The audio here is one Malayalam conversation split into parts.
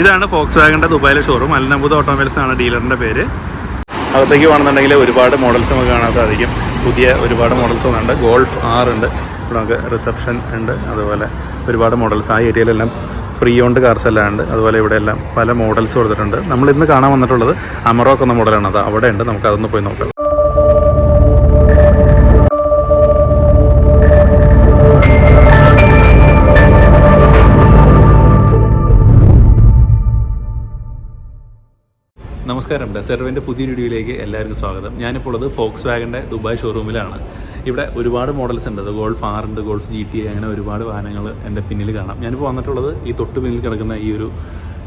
ഇതാണ് ഫോക്സ് വാഗൻ്റെ ദുബായിലെ ഷോറൂം. അൽനബൂദ് ഓട്ടോമൊബൈൽസ് ആണ് ഡീലറിൻ്റെ പേര്. അകത്തേക്ക് വേണമെന്നുണ്ടെങ്കിൽ ഒരുപാട് മോഡൽസ് നമുക്ക് കാണാൻ സാധിക്കും. പുതിയ ഒരുപാട് മോഡൽസ് വന്നിട്ടുണ്ട്. ഗോൾഫ് 6 ഉണ്ട്. ഇവിടെ നമുക്ക് റിസപ്ഷൻ ഉണ്ട്. അതുപോലെ ഒരുപാട് മോഡൽസ് ആ ഏരിയയിലെല്ലാം പ്രീ ഓൺഡ് കാർസ് എല്ലാം ഉണ്ട്. അതുപോലെ ഇവിടെ എല്ലാം പല മോഡൽസ് കൊടുത്തിട്ടുണ്ട്. നമ്മളിന്ന് കാണാൻ വന്നിട്ടുള്ളത് അമറോക്ക് എന്ന മോഡലാണ്. അത് അവിടെ ഉണ്ട്. നമുക്ക് അതൊന്ന് പോയി നോക്കാം. നമസ്കാരം. ഡെസർവിൻ്റെ പുതിയ വീഡിയോയിലേക്ക് എല്ലാവർക്കും സ്വാഗതം. ഞാനിപ്പോൾ ഉള്ളത് ഫോക്സ് വാഗൻ്റെ ദുബായ് ഷോറൂമിലാണ്. ഇവിടെ ഒരുപാട് മോഡൽസ് ഉണ്ട്. ഗോൾഫ് 6 ഉണ്ട്, ഗോൾഫ് GT, അങ്ങനെ ഒരുപാട് വാഹനങ്ങൾ എൻ്റെ പിന്നിൽ കാണാം. ഞാനിപ്പോൾ വന്നിട്ടുള്ളത് ഈ തൊട്ട് പിന്നിൽ കിടക്കുന്ന ഈ ഒരു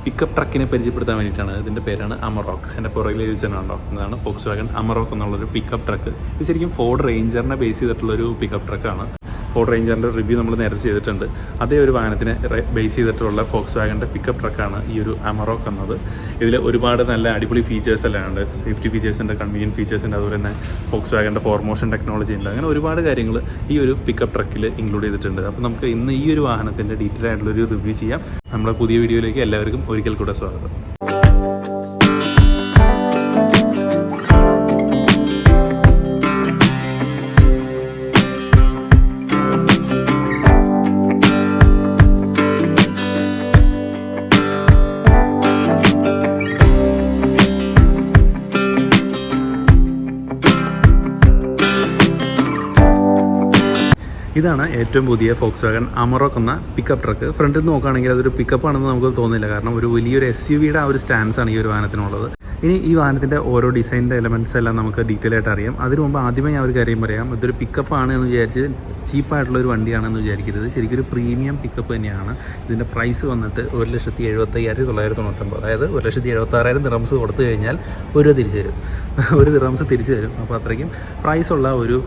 പിക്കപ്പ് ട്രക്കിനെ പരിചയപ്പെടുത്താൻ വേണ്ടിയിട്ടാണ്. ഇതിൻ്റെ പേരാണ് അമറോക്ക്. എൻ്റെ പുറകിൽ എഴുതിച്ചതുണ്ടോ, ഇതാണ് ഫോക്സ് വാഗൺ അമറോക്ക് എന്നുള്ളൊരു പിക്കപ്പ് ട്രക്ക്. ഇത് ശരിക്കും ഫോർഡ് റേഞ്ചറിനെ ബേസ് ചെയ്തിട്ടുള്ളൊരു പിക്കപ്പ് ട്രക്കാണ്. ഫോർഡ് റേഞ്ചറിൻ്റെ റിവ്യൂ നമ്മൾ നേരത്തെ ചെയ്തിട്ടുണ്ട്. അതേ ഒരു വാഹനത്തിനെ ബേസ് ചെയ്തിട്ടുള്ള ഫോക്സ് വാഗൻ്റെ പിക്കപ്പ് ട്രക്കാണ് ഈ ഒരു അമറോക്ക് എന്നത്. ഇതിൽ ഒരുപാട് നല്ല അടിപൊളി ഫീച്ചേഴ്സ് എല്ലാം ഉണ്ട്. സേഫ്റ്റി ഫീച്ചേഴ്സിൻ്റെ, കൺവീനിയൻറ്റ് ഫീച്ചേഴ്സിൻ്റെ, അതുപോലെ തന്നെ ഫോക്സ് വാഗൻ്റെ ഫോർമോഷൻ ടെക്നോളജി ഉണ്ട്. അങ്ങനെ ഒരുപാട് കാര്യങ്ങൾ ഈ ഒരു പിക്കപ്പ് ട്രക്കിൽ ഇൻക്ലൂഡ് ചെയ്തിട്ടുണ്ട്. അപ്പോൾ നമുക്ക് ഇന്ന് ഈ ഒരു വാഹനത്തിൻ്റെ ഡീറ്റെയിൽ ആയിട്ടുള്ളൊരു റിവ്യൂ ചെയ്യാം. നമ്മുടെ പുതിയ വീഡിയോയിലേക്ക് എല്ലാവർക്കും ഒരിക്കൽ കൂടെ സ്വാഗതം. ഇതാണ് ഏറ്റവും പുതിയ ഫോക്സ് വാഗൺ അമറോക്ക് എന്ന പിക്കപ്പ് ട്രക്ക്. ഫ്രണ്ടിൽ നിന്ന് നോക്കുകയാണെങ്കിൽ അതൊരു പിക്കപ്പ് ആണെന്ന് നമുക്ക് തോന്നില്ല. കാരണം ഒരു വലിയൊരു SUVയുടെ ആ ഒരു സ്റ്റാൻസാണ് ഈ ഒരു വാഹനത്തിനുള്ളത്. ഇനി ഈ വാഹനത്തിൻ്റെ ഓരോ ഡിസൈനിൻ്റെ എലമെൻറ്റ്സ് എല്ലാം നമുക്ക് ഡീറ്റെയിൽ ആയിട്ട് അറിയാം. അതിന് മുമ്പ് ആദ്യമേ ഞാൻ ഒരു കാര്യം പറയാം. ഇതൊരു പിക്കപ്പ് ആണ് എന്ന് വിചാരിച്ച് ചീപ്പായിട്ടുള്ളൊരു വണ്ടിയാണെന്ന് വിചാരിക്കരുത്. ശരിക്കും ഒരു പ്രീമിയം പിക്കപ്പ് തന്നെയാണ്. ഇതിൻ്റെ പ്രൈസ് വന്നിട്ട് 1,75,990, അതായത് 1,76,000 ദിറംസ് കൊടുത്തു കഴിഞ്ഞാൽ ഒരു തിരിച്ചു തരും, ഒരു ദിറംസ് തിരിച്ചു തരും. അപ്പോൾ അത്രയ്ക്കും പ്രൈസുള്ള ഒരു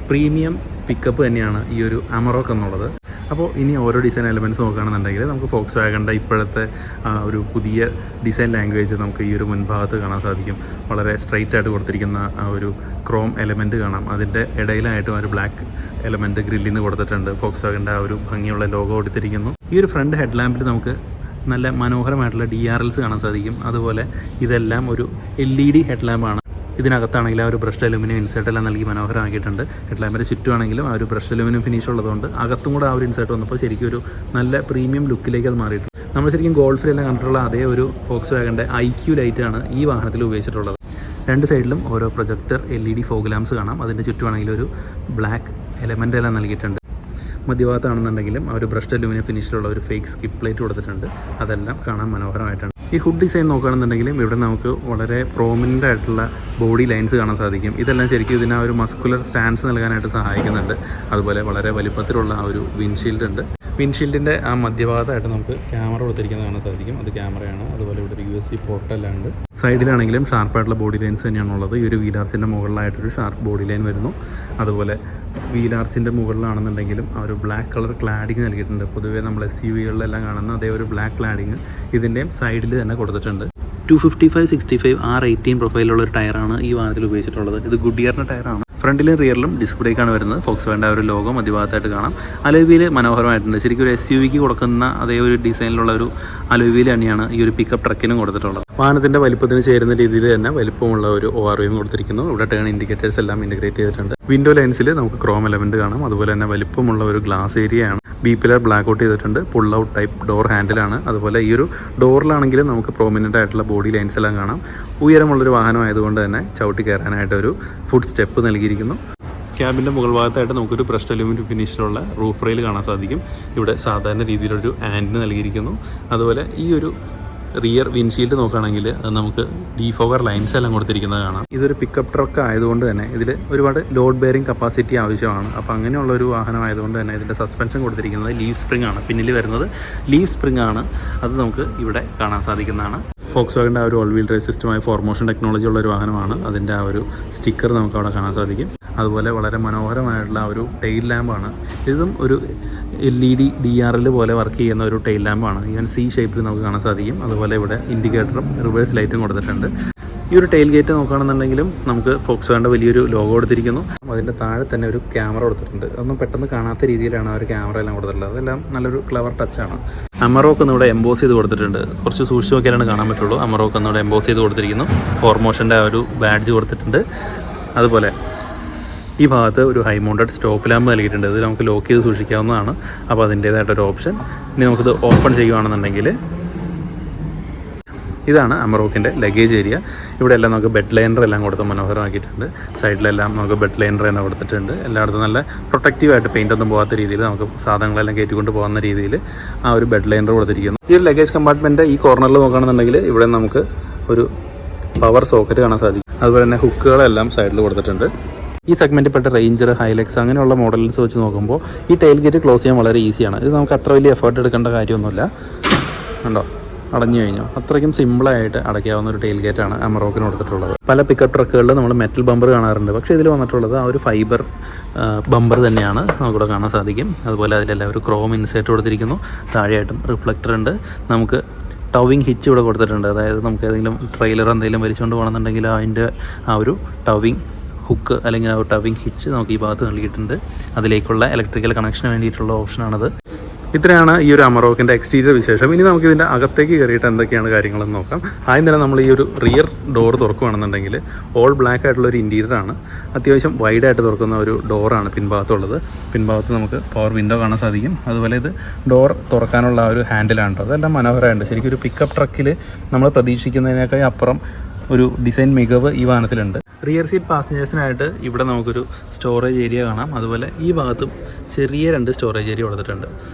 പ്രീമിയം പിക്കപ്പ് തന്നെയാണ് ഈ ഒരു അമറോക്ക് എന്നുള്ളത്. അപ്പോൾ ഇനി ഓരോ ഡിസൈൻ എലമെൻറ്റ്സ് നോക്കുകയാണെന്നുണ്ടെങ്കിൽ നമുക്ക് ഫോക്സ് വാഗൻ്റെ ഇപ്പോഴത്തെ ഒരു പുതിയ ഡിസൈൻ ലാംഗ്വേജ് നമുക്ക് ഈ ഒരു മുൻഭാഗത്ത് കാണാൻ സാധിക്കും. വളരെ സ്ട്രൈറ്റ് ആയിട്ട് കൊടുത്തിരിക്കുന്ന ആ ഒരു ക്രോം എലമെൻറ്റ് കാണാം. അതിൻ്റെ ഇടയിലായിട്ടും ഒരു ബ്ലാക്ക് എലമെൻറ്റ് ഗ്രില്ലിൽ നിന്ന് കൊടുത്തിട്ടുണ്ട്. ഫോക്സ് വാഗൻ്റെ ആ ഒരു ഭംഗിയുള്ള ലോഗോ കൊടുത്തിരിക്കുന്നു. ഈ ഒരു ഫ്രണ്ട് ഹെഡ് ലാമ്പിൽ നമുക്ക് നല്ല മനോഹരമായിട്ടുള്ള DRLs കാണാൻ സാധിക്കും. അതുപോലെ ഇതെല്ലാം ഒരു LED ഹെഡ് ലാമ്പാണ്. ഇതിനകത്താണെങ്കിൽ ആ ഒരു ബ്രഷ് അലുമിനിയം ഇൻസേർട്ട് എല്ലാം നൽകി മനോഹരമാക്കിയിട്ടുണ്ട്. ഹെഡ്ലാമ്പിൻ്റെ ചുറ്റുമാണെങ്കിലും ആ ഒരു ബ്രഷ് അലുമിനിയം ഫിനിഷ് ഉള്ളതുകൊണ്ട് അകത്തും കൂടെ ആ ഒരു ഇൻസേർട്ട് വന്നപ്പോൾ ശരിക്കും ഒരു നല്ല പ്രീമിയം ലുക്കിലേക്ക് അത് മാറിയിട്ടുണ്ട്. നമ്മൾ ശരിക്കും ഗോൾഫിലെല്ലാം കണ്ടിട്ടുള്ള അതേ ഒരു ഫോക്സ് വാഗൻ്റെ IQ ലൈറ്റാണ് ഈ വാഹനത്തിൽ ഉപയോഗിച്ചിട്ടുള്ളത്. രണ്ട് സൈഡിലും ഓരോ പ്രൊജക്ടർ LED ഫോഗ് ലാംപ്സ് കാണാം. അതിൻ്റെ ചുറ്റുമാണെങ്കിൽ ഒരു ബ്ലാക്ക് എലമെൻ്റ് എല്ലാം നൽകിയിട്ടുണ്ട്. മധ്യഭാഗത്താണെന്നുണ്ടെങ്കിലും ആ ഒരു ബ്രഷ് അലുമിനിയം ഫിനിഷിലുള്ള ഒരു ഫേക്ക് സ്കിപ്പ് പ്ലേറ്റ് കൊടുത്തിട്ടുണ്ട്. അതെല്ലാം കാണാൻ മനോഹരമായിട്ടുണ്ട്. ഈ ഹുഡ് ഡിസൈൻ നോക്കുകയാണെന്നുണ്ടെങ്കിലും ഇവിടെ നമുക്ക് വളരെ പ്രോമിനൻ്റ് ആയിട്ടുള്ള ബോഡി ലൈൻസ് കാണാൻ സാധിക്കും. ഇതെല്ലാം ശരിക്കും ഇതിന് ആ ഒരു മസ്കുലർ സ്റ്റാൻസ് നൽകാനായിട്ട് സഹായിക്കുന്നുണ്ട്. അതുപോലെ വളരെ വലിപ്പത്തിലുള്ള ആ ഒരു വിൻഷീൽഡ് ഉണ്ട്. വിൻഷീൽഡിൻ്റെ ആ മധ്യഭാഗത്തായിട്ട് നമുക്ക് ക്യാമറ കൊടുത്തിരിക്കുന്നത് കാണാൻ സാധിക്കും. അത് ക്യാമറയാണ്. അതുപോലെ ഇവിടെ ഒരു USB പോർട്ടെല്ലാം ഉണ്ട്. സൈഡിലാണെങ്കിലും ഷാർപ്പായിട്ടുള്ള ബോഡി ലൈൻസ് തന്നെയാണുള്ളത്. ഈ ഒരു വീലാർസിൻ്റെ മുകളിലായിട്ടൊരു ഷാർപ്പ് ബോഡി ലൈൻ വരുന്നു. അതുപോലെ വീലാർസിൻ്റെ മുകളിലാണെന്നുണ്ടെങ്കിലും ആ ഒരു ബ്ലാക്ക് കളർ ക്ലാഡിങ് നൽകിയിട്ടുണ്ട്. പൊതുവേ നമ്മൾ SUVകളിലെല്ലാം കാണുന്ന അതേ ഒരു ബ്ലാക്ക് ക്ലാഡിങ് ഇതിൻ്റെയും സൈഡിൽ തന്നെ കൊടുത്തിട്ടുണ്ട്. 255/65 R18 പ്രൊഫൈലുള്ള ഒരു ടയറാണ് ഈ വാഹനത്തിൽ ഉപയോഗിച്ചിട്ടുള്ളത്. ഇത് ഗുഡിയറിൻ്റെ ടയറാണ്. ഫ്രണ്ടിലും റിയറിലും ഡിസ്ക് ബ്രേക്കാണ് വരുന്നത്. ഫോക്സ് വാഗൻ്റെ ആ ഒരു ലോഗോ മധ്യഭാഗത്തായിട്ട് കാണാം. അലോയ് വീല് മനോഹരമായിട്ടുണ്ട്. ശരിക്കും ഒരു SUVക്ക് കൊടുക്കുന്ന അതേ ഒരു ഡിസൈനിലുള്ള ഒരു അലോയ് വീല് തന്നെയാണ് ഈ ഒരു പിക്കപ്പ് ട്രക്കിനും കൊടുത്തിട്ടുള്ളത്. വാഹനത്തിൻ്റെ വലിപ്പത്തിന് ചേരുന്ന രീതിയിൽ തന്നെ വലിപ്പമുള്ള ഒരു ORVയും കൊടുത്തിരിക്കുന്നു. ഇവിടെ ടേൺ ഇൻഡിക്കേറ്റേഴ്സ് എല്ലാം ഇൻറ്റഗ്രേറ്റ് ചെയ്തിട്ടുണ്ട്. വിൻഡോ ലൈൻസിൽ നമുക്ക് ക്രോം എലമെൻറ്റ് കാണാം. അതുപോലെ തന്നെ വലിപ്പമുള്ള ഒരു ഗ്ലാസ് ഏരിയയാണ്. B-പില്ലർ ബ്ലാക്ക് ഔട്ട് ചെയ്തിട്ടുണ്ട്. പുൾ ഔട്ട് ടൈപ്പ് ഡോർ ഹാൻഡിലാണ്. അതുപോലെ ഈ ഒരു ഡോറിലാണെങ്കിലും നമുക്ക് പ്രോമിനൻ്റ് ആയിട്ടുള്ള ബോഡി ലൈൻസ് എല്ലാം കാണാം. ഉയരമുള്ളൊരു വാഹനമായതുകൊണ്ട് തന്നെ ചവിട്ടി കയറാനായിട്ട് ഒരു ഫുഡ് സ്റ്റെപ്പ് നൽകിയിരിക്കുന്നു. ക്യാബിൻ്റെ മുകൾ ഭാഗത്തായിട്ട് നമുക്കൊരു ബ്രഷ് അലുമിനിയം ഫിനിഷിലുള്ള റൂഫ് റെയിൽ കാണാൻ സാധിക്കും. ഇവിടെ സാധാരണ രീതിയിലൊരു ആൻറ്റിന നൽകിയിരിക്കുന്നു. അതുപോലെ ഈ ഒരു റിയർ വിൻഷീൽഡ് നോക്കുകയാണെങ്കിൽ അത് നമുക്ക് ഡീഫോഗർ ലൈൻസ് എല്ലാം കൊടുത്തിരിക്കുന്നത് കാണാം. ഇതൊരു പിക്കപ്പ് ട്രക്ക് ആയതുകൊണ്ട് തന്നെ ഇതിൽ ഒരുപാട് ലോഡ് ബെയറിംഗ് കപ്പാസിറ്റി ആവശ്യമാണ്. അപ്പോൾ അങ്ങനെയുള്ളൊരു വാഹനമായതുകൊണ്ട് തന്നെ ഇതിൻ്റെ സസ്പെൻഷൻ കൊടുത്തിരിക്കുന്നത് ലീഫ് സ്പ്രിംഗ് ആണ്. പിന്നിൽ വരുന്നത് ലീഫ് സ്പ്രിംഗ് ആണ്. അത് നമുക്ക് ഇവിടെ കാണാൻ സാധിക്കുന്നതാണ്. ഫോക്സ് വാഗൻ്റെ ആ ഒരു ഓൾ വീൽ ഡ്രൈവ് സിസ്റ്റമായ ഫോർമോഷൻ ടെക്നോളജി ഉള്ള ഒരു വാഹനമാണ്. അതിൻ്റെ ആ ഒരു സ്റ്റിക്കർ നമുക്ക് അവിടെ കാണാൻ സാധിക്കും. അതുപോലെ വളരെ മനോഹരമായിട്ടുള്ള ഒരു ടെയിൽ ലാമ്പാണ്. ഇതും ഒരു LED DRL പോലെ വർക്ക് ചെയ്യുന്ന ഒരു ടെയിൽ ലാമ്പാണ്. ഈവൻ C ഷേപ്പിൽ നമുക്ക് കാണാൻ സാധിക്കും. അതുപോലെ ഇവിടെ ഇൻഡിക്കേറ്ററും റിവേഴ്സ് ലൈറ്റും കൊടുത്തിട്ടുണ്ട്. ഈ ഒരു ടെയിൽ ഗേറ്റ് നോക്കുകയാണെന്നുണ്ടെങ്കിലും നമുക്ക് ഫോക്സ്വാഗൻ്റെ വലിയൊരു ലോഗോ കൊടുത്തിരിക്കുന്നു. അതിൻ്റെ താഴെ തന്നെ ഒരു ക്യാമറ കൊടുത്തിട്ടുണ്ട്. അതൊന്നും പെട്ടെന്ന് കാണാത്ത രീതിയിലാണ് ആ ഒരു ക്യാമറ എല്ലാം കൊടുത്തിട്ടുള്ളത്. അതെല്ലാം നല്ലൊരു ക്ലവർ ടച്ചാണ്. അമറോക്ക് എന്നിവിടെ എംബോസ് ചെയ്ത് കൊടുത്തിട്ടുണ്ട്. കുറച്ച് സൂക്ഷിച്ച് നോക്കിയാലാണ് കാണാൻ പറ്റുള്ളൂ. അമറോക്ക് എന്നിവിടെ എംബോസ് ചെയ്ത് കൊടുത്തിരിക്കുന്നു. ഫോർമോഷൻ്റെ ആ ഒരു ബാഡ്ജ് കൊടുത്തിട്ടുണ്ട്. അതുപോലെ ഈ ഭാഗത്ത് ഒരു ഹൈ മൗണ്ടഡ് സ്റ്റോപ്പ് ലാമ്പ് നൽകിയിട്ടുണ്ട്. ഇത് നമുക്ക് ലോക്ക് ചെയ്ത് സൂക്ഷിക്കാവുന്നതാണ്. അപ്പോൾ അതിൻ്റേതായിട്ടൊരു ഓപ്ഷൻ. ഇനി നമുക്കിത് ഓപ്പൺ ചെയ്യുകയാണെന്നുണ്ടെങ്കിൽ ഇതാണ് അമറോക്കിൻ്റെ ലഗേജ് ഏരിയ. ഇവിടെ എല്ലാം നമുക്ക് ബെഡ് ലൈനർ എല്ലാം കൊടുത്ത് മനോഹരമാക്കിയിട്ടുണ്ട്. സൈഡിലെല്ലാം നമുക്ക് ബെഡ് ലൈനർ തന്നെ കൊടുത്തിട്ടുണ്ട്. എല്ലായിടത്തും നല്ല പ്രൊട്ടക്റ്റീവായിട്ട് പെയിൻ്റ് ഒന്നും പോകാത്ത രീതിയിൽ നമുക്ക് സാധനങ്ങളെല്ലാം കയറ്റിക്കൊണ്ട് പോകുന്ന രീതിയിൽ ആ ഒരു ബെഡ് ലൈനർ കൊടുത്തിരിക്കുന്നു. ഈ ഒരു ലഗേജ് കമ്പാർട്ട്മെൻറ്റ് ഈ കോർണറിൽ നോക്കുകയാണെന്നുണ്ടെങ്കിൽ ഇവിടെ നമുക്ക് ഒരു പവർ സോക്കറ്റ് കാണാൻ സാധിക്കും. അതുപോലെ തന്നെ ഹുക്കുകളെല്ലാം സൈഡിൽ കൊടുത്തിട്ടുണ്ട്. ഈ സെഗ്മെൻറ്റിൽ പെട്ട റേഞ്ചർ, ഹൈലക്സ് അങ്ങനെയുള്ള മോഡൽസ് വെച്ച് നോക്കുമ്പോൾ ഈ ടെയിൽ ഗേറ്റ് ക്ലോസ് ചെയ്യാൻ വളരെ ഈസിയാണ്. ഇത് നമുക്ക് അത്ര വലിയ എഫേർട്ട് എടുക്കേണ്ട കാര്യമൊന്നുമില്ല. കണ്ടോ, അടഞ്ഞു കഴിഞ്ഞു. അത്രയ്ക്കും സിമ്പിളായിട്ട് അടയ്ക്കാവുന്ന ഒരു ടെയിൽ ഗേറ്റാണ് അമറോക്കിന് കൊടുത്തിട്ടുള്ളത്. പല പിക്കപ്പ് ട്രക്കുകളിൽ നമ്മൾ മെറ്റൽ ബമ്പർ കാണാറുണ്ട്. പക്ഷേ ഇതിൽ വന്നിട്ടുള്ളത് ആ ഒരു ഫൈബർ ബമ്പർ തന്നെയാണ് നമുക്കിവിടെ കാണാൻ സാധിക്കും. അതുപോലെ അതിലെല്ലാം ഒരു ക്രോം ഇൻസേർട്ട് കൊടുത്തിരിക്കുന്നു. താഴെയായിട്ടും റിഫ്ലക്ടർ ഉണ്ട്. നമുക്ക് ടവിങ് ഹിച്ച് ഇവിടെ കൊടുത്തിട്ടുണ്ട്. അതായത് നമുക്ക് ഏതെങ്കിലും ട്രെയിലർ എന്തെങ്കിലും വലിച്ചുകൊണ്ട് പോകണമെന്നുണ്ടെങ്കിൽ അതിൻ്റെ ആ ഒരു ടവിങ് ഹുക്ക് അല്ലെങ്കിൽ ആ ഒരു ടവിങ് ഹിച്ച് നമുക്ക് ഈ ഭാഗത്ത് നൽകിയിട്ടുണ്ട്. അതിലേക്കുള്ള ഇലക്ട്രിക്കൽ കണക്ഷന് വേണ്ടിയിട്ടുള്ള ഓപ്ഷനാണത്. ഇത്രയാണ് ഈ ഒരു അമറോക്കിൻ്റെ എക്സ്റ്റീരിയർ വിശേഷം. ഇനി നമുക്ക് ഇതിൻ്റെ അകത്തേക്ക് കയറിയിട്ട് എന്തൊക്കെയാണ് കാര്യങ്ങളെന്ന് നോക്കാം. ആദ്യം തന്നെ നമ്മൾ ഈ ഒരു റിയർ ഡോർ തുറക്കുകയാണെന്നുണ്ടെങ്കിൽ ഓൾ ബ്ലാക്ക് ആയിട്ടുള്ള ഒരു ഇൻറ്റീരിയറാണ്. അത്യാവശ്യം വൈഡായിട്ട് തുറക്കുന്ന ഒരു ഡോറാണ് പിൻഭാഗത്തുള്ളത്. പിൻഭാഗത്ത് നമുക്ക് പവർ വിൻഡോ കാണാൻ സാധിക്കും. അതുപോലെ ഇത് ഡോർ തുറക്കാനുള്ള ആ ഒരു ഹാൻഡിലാണ്. അതെല്ലാം മനോഹരമായിട്ടുണ്ട്. ശരിക്കും ഒരു പിക്കപ്പ് ട്രക്കിൽ നമ്മൾ പ്രതീക്ഷിക്കുന്നതിനേക്കാൾ അപ്പുറം ഒരു ഡിസൈൻ മികവ് ഈ വാഹനത്തിലുണ്ട്. റിയർ സീറ്റ് പാസഞ്ചേഴ്സിനായിട്ട് ഇവിടെ നമുക്കൊരു സ്റ്റോറേജ് ഏരിയ കാണാം. അതുപോലെ ഈ ഭാഗത്തും ചെറിയ 2 സ്റ്റോറേജ് ഏരിയ കൊടുത്തിട്ടുണ്ട്.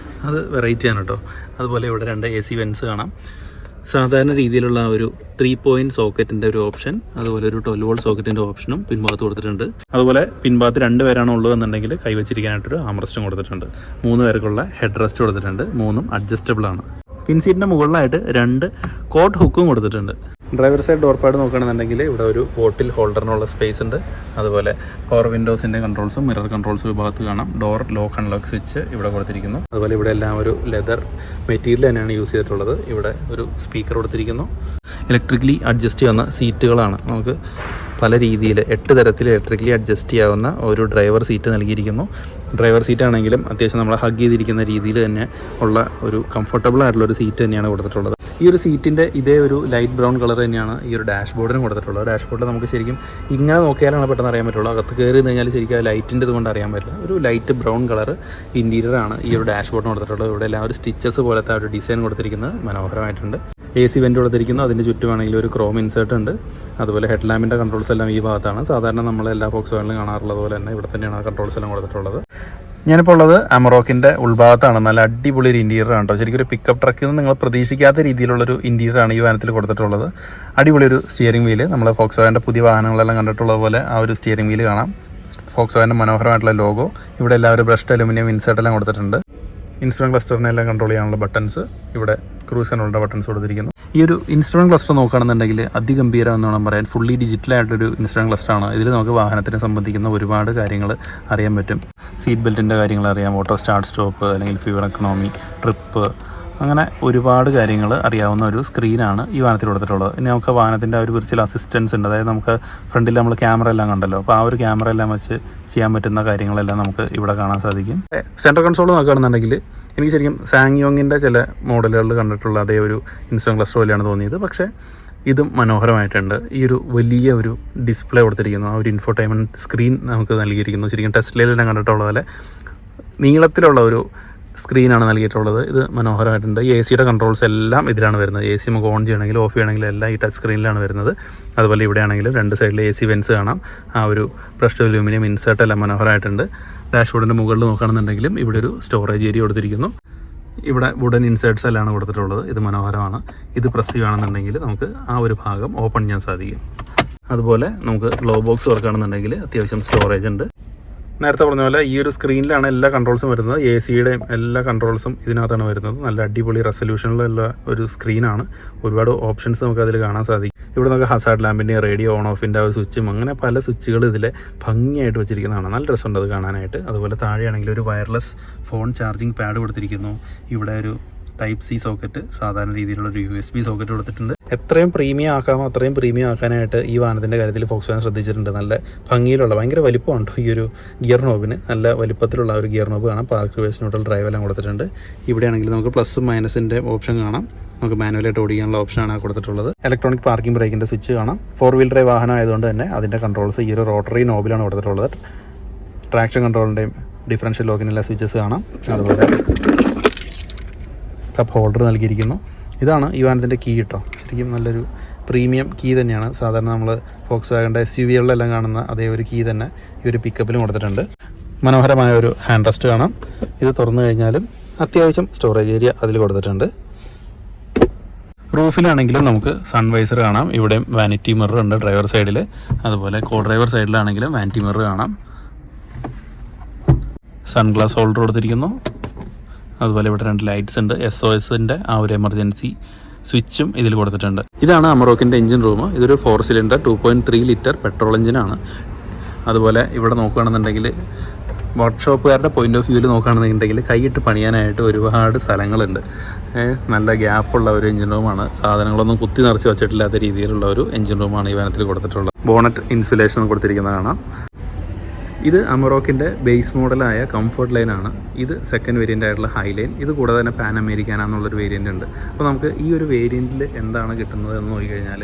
അത് വെറൈറ്റിയാണ് കേട്ടോ. അതുപോലെ ഇവിടെ 2 AC വെൻസ് കാണാം. സാധാരണ രീതിയിലുള്ള ഒരു 3 പോയിൻറ്റ് സോക്കറ്റിൻ്റെ ഒരു ഓപ്ഷൻ, അതുപോലെ ഒരു 12 വോൾട്ട് സോക്കറ്റിൻ്റെ ഓപ്ഷനും പിൻഭാഗത്ത് കൊടുത്തിട്ടുണ്ട്. അതുപോലെ പിൻഭാഗത്ത് 2 പേരാണ് ഉള്ളതെന്നുണ്ടെങ്കിൽ കൈവച്ചിരിക്കാനായിട്ടൊരു ആംറസ്റ്റും കൊടുത്തിട്ടുണ്ട്. 3 പേർക്കുള്ള ഹെഡ് റെസ്റ്റ് കൊടുത്തിട്ടുണ്ട്. 3ഉം അഡ്ജസ്റ്റബിൾ ആണ്. പിൻസീറ്റിൻ്റെ മുകളിലായിട്ട് 2 കോട്ട് ഹുക്കും കൊടുത്തിട്ടുണ്ട്. ഡ്രൈവർ സൈഡ് ഡോർ പാഡ് നോക്കുകയാണെന്നുണ്ടെങ്കിൽ ഇവിടെ ഒരു ബോട്ടിൽ ഹോൾഡറിനുള്ള സ്പേസ് ഉണ്ട്. അതുപോലെ പവർ വിൻഡോസിൻ്റെ കൺട്രോൾസും മിറർ കൺട്രോൾസും വിഭാഗത്ത് കാണാം. ഡോർ ലോക്ക് അൺലോക്ക് സ്വിച്ച് ഇവിടെ കൊടുത്തിരിക്കുന്നു. അതുപോലെ ഇവിടെ എല്ലാം ഒരു ലെതർ മെറ്റീരിയൽ തന്നെയാണ് യൂസ് ചെയ്തിട്ടുള്ളത്. ഇവിടെ ഒരു സ്പീക്കർ കൊടുത്തിരിക്കുന്നു. ഇലക്ട്രിക്കലി അഡ്ജസ്റ്റ് ചെയ്യുന്ന സീറ്റുകളാണ്. നമുക്ക് പല രീതിയിൽ 8 തരത്തിൽ ഇലക്ട്രിക്കലി അഡ്ജസ്റ്റ് ചെയ്യാവുന്ന ഒരു ഡ്രൈവർ സീറ്റ് നൽകിയിരിക്കുന്നു. ഡ്രൈവർ സീറ്റ് ആണെങ്കിലും അത്യാവശ്യം നമ്മൾ ഹഗ് ചെയ്തിരിക്കുന്ന രീതിയിൽ തന്നെ ഉള്ള ഒരു കംഫർട്ടബിൾ ആയിട്ടുള്ള ഒരു സീറ്റ് തന്നെയാണ് കൊടുത്തിട്ടുള്ളത്. ഈ ഒരു സീറ്റിൻ്റെ ഇതേ ഒരു ലൈറ്റ് ബ്രൗൺ കളർ തന്നെയാണ് ഈ ഒരു ഡാഷ്ബോർഡിനും കൊടുത്തിട്ടുള്ളത്. ഡാഷ്ബോർഡിൽ നമുക്ക് ശരിക്കും ഇങ്ങനെ നോക്കിയാലാണ് പെട്ടെന്ന് അറിയാൻ പറ്റുള്ളൂ. അകത്ത് കയറി കഴിഞ്ഞാൽ ശരിക്കും ആ ലൈറ്റിൻ്റെ ഇതുകൊണ്ട് അറിയാൻ പറ്റില്ല. ഒരു ലൈറ്റ് ബ്രൗൺ കളർ ഇൻറ്റീരിയറാണ് ഈ ഒരു ഡാഷ്ബോർഡിന് കൊടുത്തിട്ടുള്ളത്. ഇവിടെ എല്ലാം ഒരു സ്റ്റിച്ചസ് പോലത്തെ ഒരു ഡിസൈൻ കൊടുത്തിരിക്കുന്നത് മനോഹരമായിട്ടുണ്ട്. AC വെൻ്റ് കൊടുത്തിരിക്കുന്നു. അതിൻ്റെ ചുറ്റുമാണെങ്കിൽ ഒരു ക്രോം ഇൻസേർട്ട് ഉണ്ട്. അതുപോലെ ഹെഡ് ലാമ്പിൻ്റെ കൺട്രോൾസ് എല്ലാം ഈ ഭാഗത്താണ്. സാധാരണ നമ്മൾ എല്ലാ ഫോക്സ്വാഗണിലും കാണാറുള്ളത് പോലെ തന്നെ ഇവിടെ തന്നെയാണ് ആ കൺട്രോൾസ് എല്ലാം കൊടുത്തിട്ടുള്ളത്. ഞാനിപ്പോൾ ഉള്ളത് അമറോക്കിൻ്റെ ഉൾഭാഗത്താണ്. നല്ല അടിപൊളി ഒരു ഇൻറ്റീരിയറാണ് കേട്ടോ. ശരിക്കും ഒരു പിക്കപ്പ് ട്രക്കിൽ നിന്ന് നിങ്ങൾ പ്രതീക്ഷിക്കാത്ത രീതിയിലുള്ളൊരു ഇൻറ്റീരിയറാണ് ഈ വാഹനത്തിൽ കൊടുത്തിട്ടുള്ളത്. അടിപൊളി ഒരു സ്റ്റിയറിംഗ് വീല്. നമ്മൾ ഫോക്സ്വാഗൻ്റെ പുതിയ വാഹനങ്ങളെല്ലാം കണ്ടിട്ടുള്ള പോലെ ആ ഒരു സ്റ്റിയറിംഗ് വീല് കാണാം. ഫോക്സ്വാഗൻ്റെ മനോഹരമായിട്ടുള്ള ലോഗോ. ഇവിടെ എല്ലാവരും ബ്രഷ്ഡ് അലുമിനിയം ഇൻസേർട്ടെല്ലാം കൊടുത്തിട്ടുണ്ട്. ഇൻസ്ട്രുമെൻറ്റ് ക്ലസ്റ്ററിനെല്ലാം കൺട്രോൾ ചെയ്യാനുള്ള ബട്ടൺസ്, ഇവിടെ ക്രൂസ് കൺട്രോളിൻ്റെ ബട്ടൺസ് കൊടുത്തിരിക്കുന്നു. ഈ ഒരു ഇൻസ്ട്രുമെൻറ്റ് ക്ലസ്റ്റർ നോക്കുകയാണെന്നുണ്ടെങ്കിൽ അതിഗംഭീരം എന്ന് വേണം പറയാൻ. ഫുള്ളി ഡിജിറ്റലായിട്ടൊരു ഇൻസ്ട്രുമെൻറ്റ് ക്ലസ്റ്ററാണ്. ഇതിൽ നമുക്ക് വാഹനത്തിനെ സംബന്ധിക്കുന്ന ഒരുപാട് കാര്യങ്ങൾ അറിയാൻ പറ്റും. സീറ്റ് ബെൽറ്റിൻ്റെ കാര്യങ്ങൾ അറിയാം, ഓട്ടോ സ്റ്റാർട്ട് സ്റ്റോപ്പ്, അല്ലെങ്കിൽ ഫ്യൂവൽ എക്കണോമി, ട്രിപ്പ്, അങ്ങനെ ഒരുപാട് കാര്യങ്ങൾ അറിയാവുന്ന ഒരു സ്ക്രീനാണ് ഈ വാഹനത്തിൽ കൊടുത്തിട്ടുള്ളത്. ഇനി നമുക്ക് വാഹനത്തിൻ്റെ ഒരു വിർച്വൽ അസിസ്റ്റൻസ് ഉണ്ട്. അതായത് നമുക്ക് ഫ്രണ്ടിൽ നമ്മൾ ക്യാമറ എല്ലാം കണ്ടല്ലോ, അപ്പോൾ ആ ഒരു ക്യാമറ എല്ലാം വെച്ച് ചെയ്യാൻ പറ്റുന്ന കാര്യങ്ങളെല്ലാം നമുക്ക് ഇവിടെ കാണാൻ സാധിക്കും. സെൻട്രൽ കൺസോൾ നോക്കുകയാണെന്നുണ്ടെങ്കിൽ എനിക്ക് ശരിക്കും സാങ്യോങ്ങിൻ്റെ ചില മോഡലുകളിൽ കണ്ടിട്ടുള്ള അതേ ഒരു ഇൻസ്ട്രുമെൻറ്റ് ക്ലസ്റ്റർ പോലെയാണ് തോന്നിയത്. പക്ഷേ ഇതും മനോഹരമായിട്ടുണ്ട്. ഈ ഒരു വലിയ ഒരു ഡിസ്പ്ലേ കൊടുത്തിരിക്കുന്നു. ആ ഒരു ഇൻഫോടൈൻമെൻറ്റ് സ്ക്രീൻ നമുക്ക് നൽകിയിരിക്കുന്നു. ശരിക്കും ടെസ്ലയിലെല്ലാം കണ്ടിട്ടുള്ള പോലെ നീളത്തിലുള്ള ഒരു സ്ക്രീനാണ് നൽകിയിട്ടുള്ളത്. ഇത് മനോഹരമായിട്ടുണ്ട്. ഈ AC-യുടെ കൺട്രോൾസ് എല്ലാം ഇതിലാണ് വരുന്നത്. AC നമുക്ക് ഓൺ ചെയ്യണമെങ്കിൽ ഓഫ് ചെയ്യണമെങ്കിൽ എല്ലാം ഈ ടച്ച് സ്ക്രീനിലാണ് വരുന്നത്. അതുപോലെ ഇവിടെ ആണെങ്കിലും 2 സൈഡിൽ AC വെൻസ് കാണാം. ആ ഒരു ബ്രഷ്ഡ് അലൂമിനിയം ഇൻസേർട്ട് എല്ലാം മനോഹരമായിട്ടുണ്ട്. ഡാഷ്ബോർഡിൻ്റെ മുകളിൽ നോക്കുകയാണെന്നുണ്ടെങ്കിലും ഇവിടെ ഒരു സ്റ്റോറേജ് ഏരിയ കൊടുത്തിരിക്കുന്നു. ഇവിടെ വുഡൻ ഇൻസേർട്ട്സ് എല്ലാം കൊടുത്തിട്ടുള്ളത്. ഇത് മനോഹരമാണ്. ഇത് പ്രസ് ചെയ്യുകയാണെന്നുണ്ടെങ്കിൽ നമുക്ക് ആ ഒരു ഭാഗം ഓപ്പൺ ചെയ്യാൻ സാധിക്കും. അതുപോലെ നമുക്ക് ഗ്ലോ ബോക്സ് തുറക്കുകയാണെന്നുണ്ടെങ്കിൽ അത്യാവശ്യം സ്റ്റോറേജ് ഉണ്ട്. നേരത്തെ പറഞ്ഞ പോലെ ഈ ഒരു സ്ക്രീനിലാണ് എല്ലാ കൺട്രോൾസും വരുന്നത്. AC-യുടെയും എല്ലാ കൺട്രോൾസും ഇതിനകത്താണ് വരുന്നത്. നല്ല അടിപൊളി റെസൊല്യൂഷനിലുള്ള ഒരു സ്ക്രീനാണ്. ഒരുപാട് ഓപ്ഷൻസ് നമുക്ക് അതിൽ കാണാൻ സാധിക്കും. ഇവിടെ നമുക്ക് ഹസാർഡ് ലാമ്പിൻ്റെ, റേഡിയോ ഓൺ ഓഫിൻ്റെ ഒരു സ്വിച്ചും അങ്ങനെ പല സ്വിച്ചുകൾ ഇതിൽ ഭംഗിയായിട്ട് വെച്ചിരിക്കുന്നതാണ്. നല്ല രസമുണ്ട് അത് കാണാനായിട്ട്. അതുപോലെ താഴെയാണെങ്കിൽ ഒരു വയർലെസ് ഫോൺ ചാർജിങ് പാഡ് കൊടുത്തിരിക്കുന്നു. ഇവിടെ ഒരു Type-C സോക്കറ്റ്, സാധാരണ രീതിയിലുള്ള ഒരു USB സോക്കറ്റ് കൊടുത്തിട്ടുണ്ട്. എത്രയും പ്രീമിയം ആക്കാമോ അത്രയും പ്രീമിയം ആക്കാനായിട്ട് ഈ വാഹനത്തിൻ്റെ കാര്യത്തിൽ ഫോക്സ്വാഗൻ ശ്രദ്ധിച്ചിട്ടുണ്ട്. നല്ല ഭംഗിയിലുള്ള ഭയങ്കര വലിപ്പമുണ്ട് ഈ ഒരു ഗിയർ നോബിന്. നല്ല വലിപ്പത്തിലുള്ള ഒരു ഗിയർ നോബ് കാണാം. പാർക്ക് റിവേഴ്സ് ന്യൂട്രൽ ഡ്രൈവ് എല്ലാം കൊടുത്തിട്ടുണ്ട്. ഇവിടെയാണെങ്കിൽ നമുക്ക് പ്ലസും മൈനസിൻ്റെ ഓപ്ഷൻ കാണാം. നമുക്ക് മാനുവലായിട്ട് ഓടിക്കാനുള്ള ഓപ്ഷനാണ് കൊടുത്തിട്ടുള്ളത്. ഇലക്ട്രോണിക് പാർക്കിംഗ് ബ്രേക്കിൻ്റെ സ്വിച്ച് കാണാം. 4 വീൽ ഡ്രൈവ് വാഹനം ആയതുകൊണ്ട് തന്നെ അതിൻ്റെ കൺട്രോൾസ് ഈ ഒരു റോട്ടറി നോബിലാണ് കൊടുത്തിട്ടുള്ളത്. ട്രാക്ഷൻ കൺട്രോളിൻ്റെയും ഡിഫറൻഷ്യൽ ലോക്കിനുള്ള സ്വിച്ചസ് കാണാം. അതുപോലെ കപ്പ് ഹോൾഡർ നൽകിയിരിക്കുന്നു. ഇതാണ് ഈ വാഹനത്തിൻ്റെ കീ കേട്ടോ. ശരിക്കും നല്ലൊരു പ്രീമിയം കീ തന്നെയാണ്. സാധാരണ നമ്മൾ ഫോക്സ്വാഗൻ്റെ SUV-കളിലെല്ലാം കാണുന്ന അതേ ഒരു കീ തന്നെ ഈ ഒരു പിക്കപ്പിലും കൊടുത്തിട്ടുണ്ട്. മനോഹരമായ ഒരു ഹാൻഡ് റെസ്റ്റ് കാണാം. ഇത് തുറന്നു കഴിഞ്ഞാലും അത്യാവശ്യം സ്റ്റോറേജ് ഏരിയ അതിൽ കൊടുത്തിട്ടുണ്ട്. റൂഫിലാണെങ്കിലും നമുക്ക് സൺവൈസർ കാണാം. ഇവിടെയും വാനിറ്റി മിറർ ഉണ്ട് ഡ്രൈവർ സൈഡിൽ. അതുപോലെ കോ ഡ്രൈവർ സൈഡിലാണെങ്കിലും വാനിറ്റി മിറർ കാണാം. സൺഗ്ലാസ് ഹോൾഡർ കൊടുത്തിരിക്കുന്നു. അതുപോലെ ഇവിടെ 2 ലൈറ്റ്സ് ഉണ്ട്. SOSൻ്റെ ആ ഒരു എമർജൻസി സ്വിച്ചും ഇതിൽ കൊടുത്തിട്ടുണ്ട്. ഇതാണ് അമറോക്കിൻ്റെ എഞ്ചിൻ റൂം. ഇതൊരു 4 സിലിണ്ടർ 2.3 ലിറ്റർ പെട്രോൾ എഞ്ചിനാണ്. അതുപോലെ ഇവിടെ നോക്കുകയാണെന്നുണ്ടെങ്കിൽ വർക്ക്ഷോപ്പുകാരുടെ പോയിന്റ് ഓഫ് വ്യൂവിൽ നോക്കുകയാണെന്നുണ്ടെങ്കിൽ കൈയിട്ട് പണിയാനായിട്ട് ഒരുപാട് സ്ഥലങ്ങളുണ്ട്. നല്ല ഗ്യാപ്പുള്ള ഒരു എഞ്ചിൻ റൂമാണ്. സാധനങ്ങളൊന്നും കുത്തി നിറച്ച് വെച്ചിട്ടില്ലാത്ത രീതിയിലുള്ള ഒരു എഞ്ചിൻ റൂമാണ് ഈ വാഹനത്തിൽ കൊടുത്തിട്ടുള്ളത്. ബോണറ്റ് ഇൻസുലേഷൻ കൊടുത്തിരിക്കുന്നത് കാണാം. ഇത് അമറോക്കിൻ്റെ ബേസ് മോഡലായ കംഫർട്ട് ലൈനാണ്. ഇത് സെക്കൻഡ് വേരിയൻ്റ് ആയിട്ടുള്ള ഹൈ ലൈൻ. ഇത് കൂടാതെ തന്നെ പാൻ അമേരിക്കാന എന്നുള്ളൊരു വേരിയൻ്റ് ഉണ്ട്. അപ്പോൾ നമുക്ക് ഈ ഒരു വേരിയൻറ്റിൽ എന്താണ് കിട്ടുന്നത് എന്ന് നോക്കിക്കഴിഞ്ഞാൽ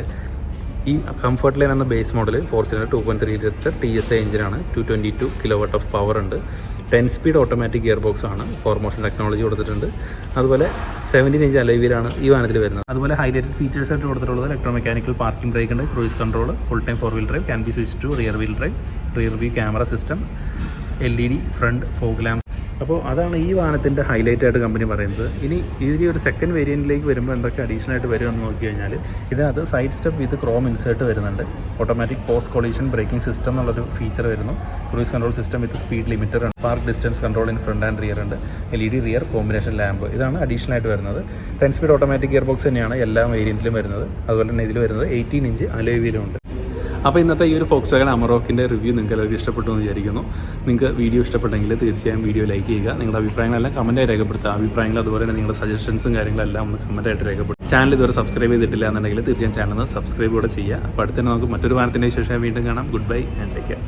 ഈ കംഫർട്ട് ലൈൻ എന്ന base model 4 cylinder 2.3 litre TSI എഞ്ചിനാണ്. 222 കിലോവാട്ട് ഓഫ് പവർ ഉണ്ട്. 10 സ്പീഡ് ഓട്ടോമാറ്റിക് ഗിയർ ബോക്സ് ആണ്. 4 മോഷൻ ടെക്നോളജി കൊടുത്തിട്ടുണ്ട്. അതുപോലെ 17 ഇഞ്ച് അലോയ് ഈ വാഹനത്തിൽ വരുന്നത്. അതുപോലെ ഹൈലൈറ്റഡ് ഫീച്ചേഴ്സ് ആയിട്ട് കൊടുത്തിട്ടുള്ളത് ഇലക്ട്രോ മെക്കാനിക്കൽ പാർക്കിംഗ് ബ്രേക്ക് ഉണ്ട്, cruise control, full time 4 wheel drive, can be switch to rear wheel drive, rear view camera system, LED front fog lamp. അപ്പോൾ അതാണ് ഈ വാഹനത്തിൻ്റെ ഹൈലൈറ്റ് ആയിട്ട് കമ്പനി പറയുന്നത്. ഇനി ഇതിൽ ഒരു സെക്കൻഡ് വേരിയൻറ്റിലേക്ക് വരുമ്പോൾ എന്തൊക്കെ അഡീഷണൽ ആയിട്ട് വരുമെന്ന് നോക്കി കഴിഞ്ഞാൽ ഇതിനകത്ത് side step with chrome insert വരുന്നുണ്ട്. Automatic post collision braking system എന്നുള്ളൊരു ഫീച്ചർ വരുന്നു. Cruise control system with speed limiter ഉണ്ട്. Park distance control in front and rear ഉണ്ട്. LED rear combination lamp. ഇതാണ് അഡീഷണൽ ആയിട്ട് വരുന്നത്. 10 സ്പീഡ് ഓട്ടോമാറ്റിക് ഗിയർ ബോക്സ് തന്നെയാണ് എല്ലാ വേരിയൻറ്റിലും വരുന്നത്. അതുപോലെ തന്നെ ഇതിൽ വരുന്നത് 18 ഇഞ്ച് അലോയ് വീലും ഉണ്ട്. അപ്പോൾ ഇന്നത്തെ ഈ ഒരു ഫോക്സ്വാഗൻ അമറോക്കിൻ്റെ റിവ്യൂ നിങ്ങൾക്ക് എല്ലാവർക്കും ഇഷ്ടപ്പെട്ടു എന്ന് വിചാരിക്കുന്നു. നിങ്ങൾക്ക് വീഡിയോ ഇഷ്ടപ്പെട്ടെങ്കിൽ തീർച്ചയായും വീഡിയോ ലൈക്ക് ചെയ്യുക. നിങ്ങളുടെ അഭിപ്രായങ്ങളെല്ലാം കമൻറ്റായി രേഖപ്പെടുത്തുക. അഭിപ്രായങ്ങൾ അതുപോലെ തന്നെ നിങ്ങളുടെ സജഷൻസും കാര്യങ്ങളെല്ലാം ഒന്ന് കമൻറ്റായിട്ട് രേഖപ്പെടുത്തുക. ചാനൽ ഇതുവരെ സബ്സ്ക്രൈബ് ചെയ്തിട്ടില്ല എന്നുണ്ടെങ്കിൽ തീർച്ചയായും ചാനൽ ഒന്ന് സബ്സ്ക്രൈബ് കൂടെ ചെയ്യുക. അപ്പോൾ അടുത്ത് തന്നെ നമുക്ക് മറ്റൊരു വാഹനത്തിൻ്റെ ശേഷം വീണ്ടും കാണാം. Good bye and take care.